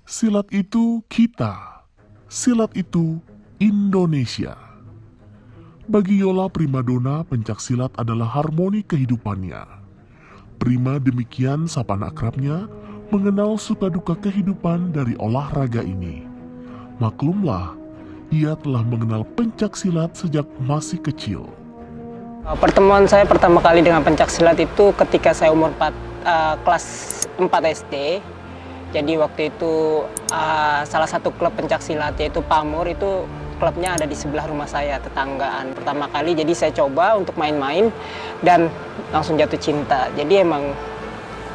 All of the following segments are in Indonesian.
Silat itu kita, silat itu Indonesia. Bagi Yola primadona, pencaksilat adalah harmoni kehidupannya. Prima demikian sapaan akrabnya, mengenal suka duka kehidupan dari olahraga ini. Maklumlah, ia telah mengenal pencaksilat sejak masih kecil. Pertemuan saya pertama kali dengan pencaksilat itu ketika saya umur kelas 4 SD. Jadi waktu itu salah satu klub pencaksilat yaitu Pamur, itu klubnya ada di sebelah rumah saya, tetanggaan. Pertama kali jadi saya coba untuk main-main dan langsung jatuh cinta. Jadi emang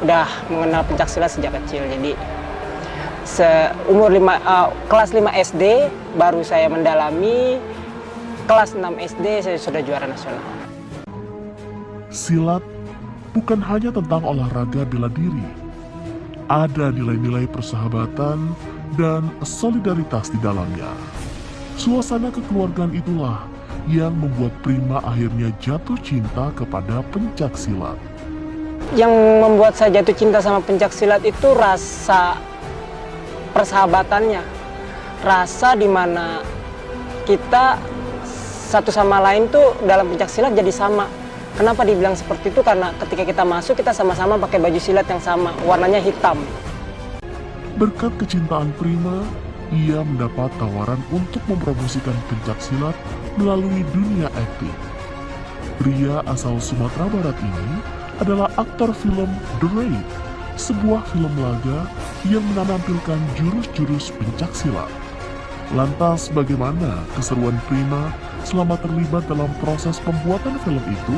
udah mengenal pencaksilat sejak kecil. Jadi kelas 5 SD baru saya mendalami, kelas 6 SD saya sudah juara nasional. Silat bukan hanya tentang olahraga bela diri. Ada nilai-nilai persahabatan dan solidaritas di dalamnya. Suasana kekeluargaan itulah yang membuat Prima akhirnya jatuh cinta kepada pencaksilat. Yang membuat saya jatuh cinta sama pencaksilat itu rasa persahabatannya. Rasa dimana kita satu sama lain tuh dalam pencaksilat jadi sama. Kenapa dibilang seperti itu? Karena ketika kita masuk, kita sama-sama pakai baju silat yang sama, warnanya hitam. Berkat kecintaan Prima, ia mendapat tawaran untuk mempromosikan pencaksilat melalui dunia akting. Pria asal Sumatera Barat ini adalah aktor film The Raid, sebuah film laga yang menampilkan jurus-jurus pencaksilat. Lantas bagaimana keseruan Prima selama terlibat dalam proses pembuatan film itu?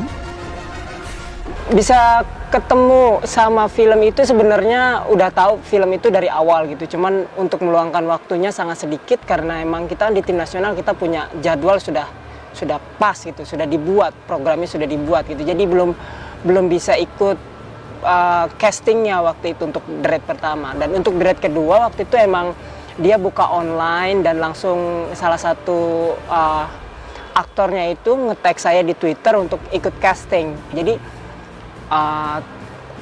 Bisa ketemu sama film itu sebenarnya udah tahu film itu dari awal gitu. Cuman untuk meluangkan waktunya sangat sedikit karena emang kita di tim nasional kita punya jadwal sudah pas gitu, sudah dibuat, programnya sudah dibuat gitu. Jadi belum bisa ikut castingnya waktu itu untuk The Raid pertama. Dan untuk The Raid kedua waktu itu emang dia buka online dan langsung salah satu aktornya itu nge-tag saya di Twitter untuk ikut casting. Jadi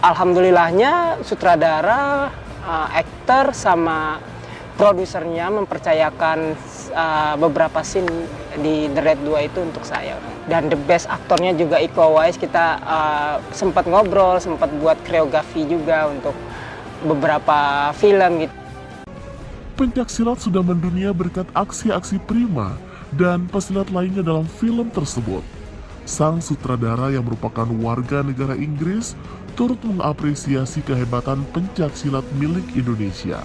alhamdulillahnya sutradara, aktor sama produsernya mempercayakan beberapa scene di The Raid 2 itu untuk saya. Dan the best aktornya juga Iko Uwais, kita sempat ngobrol, sempat buat koreografi juga untuk beberapa film gitu. Pencaksilat sudah mendunia berkat aksi-aksi Prima dan pesilat lainnya dalam film tersebut. Sang sutradara yang merupakan warga negara Inggris turut mengapresiasi kehebatan pencaksilat milik Indonesia.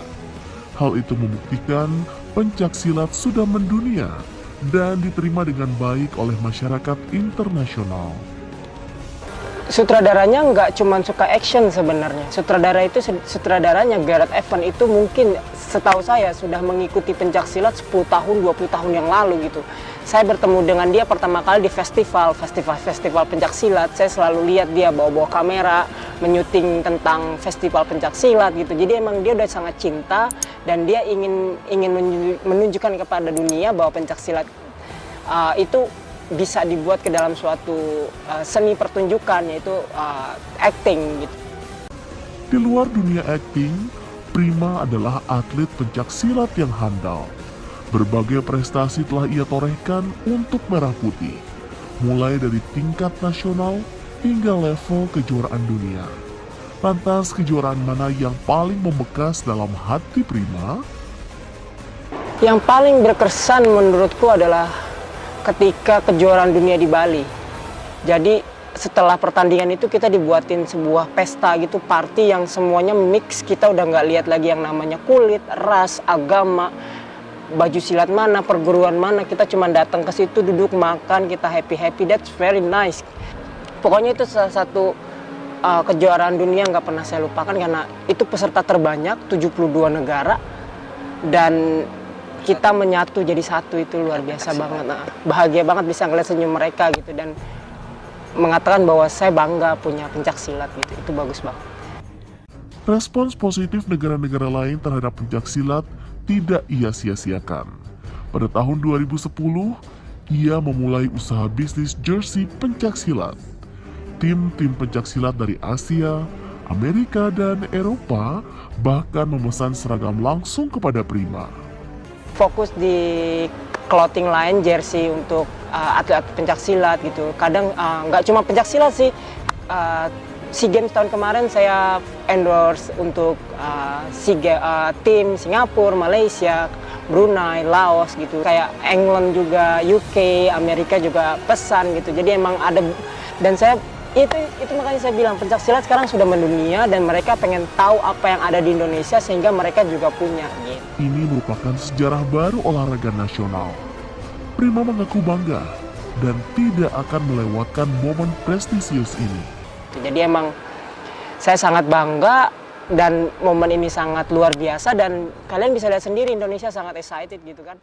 Hal itu membuktikan pencaksilat sudah mendunia dan diterima dengan baik oleh masyarakat internasional. Sutradaranya nggak cuma suka action sebenarnya. Sutradaranya Gareth Evans itu mungkin setahu saya sudah mengikuti pencaksilat 10 tahun, 20 tahun yang lalu gitu. Saya bertemu dengan dia pertama kali di festival pencaksilat. Saya selalu lihat dia bawa kamera, menyuting tentang festival pencaksilat gitu. Jadi emang dia udah sangat cinta dan dia ingin menunjukkan kepada dunia bahwa pencaksilat itu bisa dibuat ke dalam suatu seni pertunjukan, yaitu acting gitu. Di luar dunia acting, Prima adalah atlet pencaksilat yang handal. Berbagai prestasi telah ia torehkan untuk Merah Putih, mulai dari tingkat nasional hingga level kejuaraan dunia. Lantas kejuaraan mana yang paling membekas dalam hati Prima? Yang paling berkesan menurutku adalah ketika kejuaraan dunia di Bali. Jadi setelah pertandingan itu kita dibuatin sebuah pesta gitu, party yang semuanya mix. Kita udah nggak lihat lagi yang namanya kulit, ras, agama, baju silat mana, perguruan mana. Kita cuma datang ke situ, duduk, makan, kita happy. That's very nice. Pokoknya itu salah satu kejuaraan dunia nggak pernah saya lupakan karena itu peserta terbanyak, 72 negara. Dan kita menyatu jadi satu, itu luar biasa banget. Bahagia banget bisa ngeliat senyum mereka gitu dan mengatakan bahwa saya bangga punya pencaksilat gitu. Itu bagus banget. Respons positif negara-negara lain terhadap pencaksilat tidak ia sia-siakan. Pada tahun 2010, ia memulai usaha bisnis jersey pencaksilat. Tim-tim pencaksilat dari Asia, Amerika dan Eropa bahkan memesan seragam langsung kepada Prima. Fokus di clothing line, jersey untuk atlet pencaksilat gitu. Kadang nggak cuma pencaksilat sih. SEA Games tahun kemarin saya endorse untuk tim Singapura, Malaysia, Brunei, Laos gitu. Kayak England juga, UK, Amerika juga pesan gitu. Jadi emang ada, dan saya itu makanya saya bilang pencaksilat sekarang sudah mendunia dan mereka pengen tahu apa yang ada di Indonesia sehingga mereka juga punya gitu. Ini merupakan sejarah baru olahraga nasional. Prima mengaku bangga dan tidak akan melewatkan momen prestisius ini. Jadi emang saya sangat bangga dan momen ini sangat luar biasa dan kalian bisa lihat sendiri Indonesia sangat excited gitu kan.